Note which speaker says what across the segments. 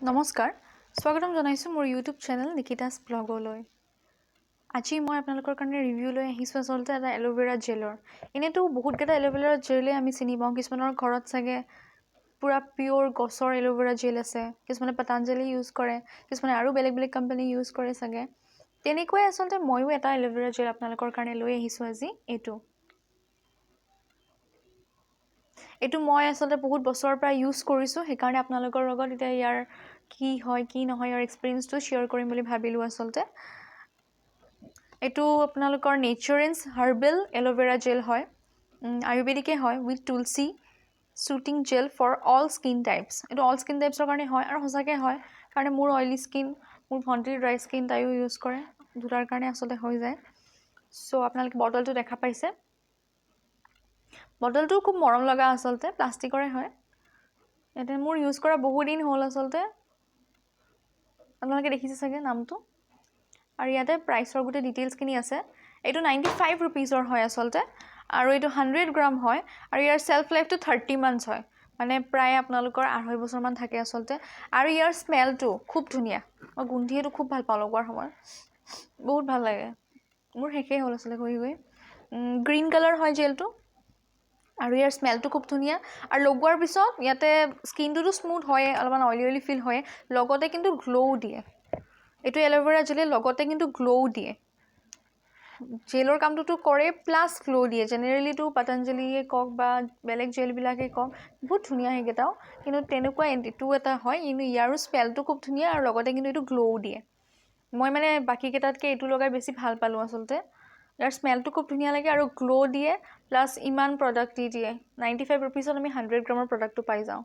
Speaker 1: নমস্কাৰ স্বাগতম জনাইছো মোৰ ইউটিউব চেনেল নিকিতাস ব্লগলৈ আজি মই আপোনালোকৰ কাৰণে ৰিভিউ লৈ আহিছো আসলতে এটা এলোভেৰা জেলৰ এনেটো বহুত কেটা এলোভেৰা জেলে আমি চিনি পাওঁ কিছুমানৰ ঘৰত চাগে পুৰা পিওৰ গছৰ এলোভেৰা জেল আছে কিছুমানে পতঞ্জলি ইউজ কৰে কিছুমানে আৰু বেলেগ বেলেগ কোম্পানী ইউজ কৰে চাগে তেনেকৈ আসলতে ময়ো এটা এলোভেৰা জেল আপোনালোকৰ কাৰণে লৈ আহিছো আজি এটো মই আসলতে বহুত বছৰৰ পৰা ইউজ কৰিছো সেই কাৰণে আপোনালোকৰ লগত এটা ইয়াৰ কি হয় কি নহয় ইয়াৰ এক্সপেৰিয়েন্সটো শেয়াৰ কৰিম বুলি ভাবিলো আসলতে এটো আপোনালোকৰ নেচাৰেন্স হাৰ্বেল এলোভেৰা জেল হয় আয়ুৰ্বেদিকে হয় with tulsi soothing gel for all skin types এটো অল স্কিন টাইপসৰ কাৰণে হয় আৰু সঁচাকে হয় কাৰণ মোৰ অইলি স্কিন মোৰ ভন্টিৰ ড্ৰাই স্কিন তাইও ইউজ কৰে দুটাৰ কাৰণে আসলতে হৈ যায় সো আপোনালোকে বটলটো দেখা পাইছে বটলটো খুব মৰম লগা আসলতে প্লাষ্টিকৰে হয় এতে মোৰ ইউজ কৰা বহু দিন হ'ল আসলতে আপোনালোকে দেখিছে চাগে নামটো আৰু ইয়াতে প্ৰাইসৰ গুটে ডিটেইলছ কিনি আছে এটো 95 रुपीसৰ হয় আসলতে আৰু এটো 100 গ্ৰাম হয় আৰু ইয়াৰ সেলফ লাইফটো 30 মান্থস হয় মানে প্ৰায় আপোনালোকৰ 2.5 বছৰ মান থাকে আসলতে আৰু ইয়াৰ স্মেলটো খুব ধুনিয়া মই গুন্ধিয়েটো খুব ভাল পাওঁ লগৰ সময় বহুত ভাল লাগে মোৰ হেকে হ'ল আসলে গৈ গ্ৰীন কালাৰ হয় জেলটো আৰু ইয়াৰ স্মেলটো খুব ধুনিয়া আৰু লগোৱাৰ পিছত ইয়াতে স্কিনটো স্মুথ হয় অলপমান অইলি ফিল হয় লগতে কিন্তু গ্লো দিয়ে এটো এলোভেৰা জেলে লগতে কিন্তু গ্লো দিয়ে জেলৰ কামটো কৰে প্লাস গ্লো দিয়ে জেনাৰেলি তো পতঞ্জলিয়ে কক বা বেলেগ জেল বিলাকে কক বহুত ধুনিয়া হেগেটাও কিন্তু তেনেকুৱা এটো এটা হয় ইনো ইয়াৰো স্মেলটো খুব ধুনিয়া আৰু লগতে কিন্তু এটো গ্লো দিয়ে মই মানে বাকি কেটাতকে এটো লগাই বেছি ভাল পালো আসলতে ইয়াৰ স্মেলটো খুব ধুনিয়া লাগে আৰু গ্লো দিয়ে প্লাস ইমান প্ৰডাক্ট দিয়ে 95 रुपीसত আমি 100 গ্ৰামৰ প্ৰডাক্টটো পাই যাও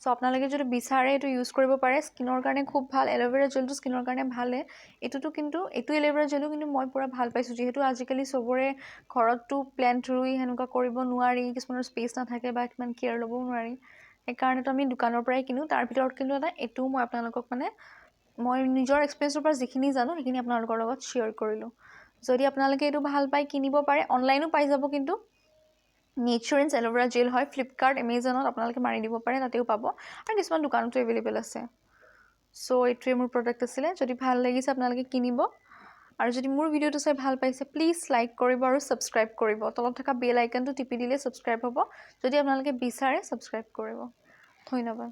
Speaker 1: সো আপোনালোকে যদি বিচাৰে এটো ইউজ কৰিব পাৰে স্কিনৰ কাৰণে খুব ভাল এলোভেৰা জেলটো স্কিনৰ কাৰণে ভালে এটোটো কিন্তু এটো এলোভেৰা জেলটো কিন্তু মই পুৰা ভাল পাইছো যেহেতু আজিকালি সবৰে ঘৰতটো প্লান্ট ৰুই হেনুকা কৰিব নোৱাৰি কিছুমানৰ স্পেচ নাথাকে বা কিমান কেয়াৰ লবও নোৱাৰি এই কাৰণেটো আমি দোকানৰ পৰাই কিনো তাৰ ভিতৰত কিন্তু এটা এটো মই আপোনালোকক মানে মই নিজৰ এক্সপেৰিয়েন্সৰ পৰা যিখিনি জানো সেইখিনি আপোনালোকৰ লগত শেয়াৰ কৰিলো যদি আপোনালোকে এটো ভাল পাই কিনিব পাৰে অনলাইনও পাই যাব কিন্তু নেচাৰেন্স এলোভেৰা জেল হয় ফ্লিপকাৰ্ট এমাজনত আপোনালোকে মাৰি দিব পাৰে তাতেও পাব আৰু কিছুমান দোকানতো এভেইলেবল আছে সো এটোৱে মোৰ প্ৰডাক্ট আছিল যদি ভাল লাগিছে আপোনালোকে কিনিব আৰু যদি মোৰ ভিডিওটো চাই ভাল পাইছে প্লিজ লাইক কৰিব আৰু সাবস্ক্ৰাইব কৰিব তলত থকা বেল আইকনটো টিপি দিলে সাবস্ক্ৰাইব হ'ব যদি আপোনালোকে বিচাৰে সাবস্ক্ৰাইব কৰিব ধন্যবাদ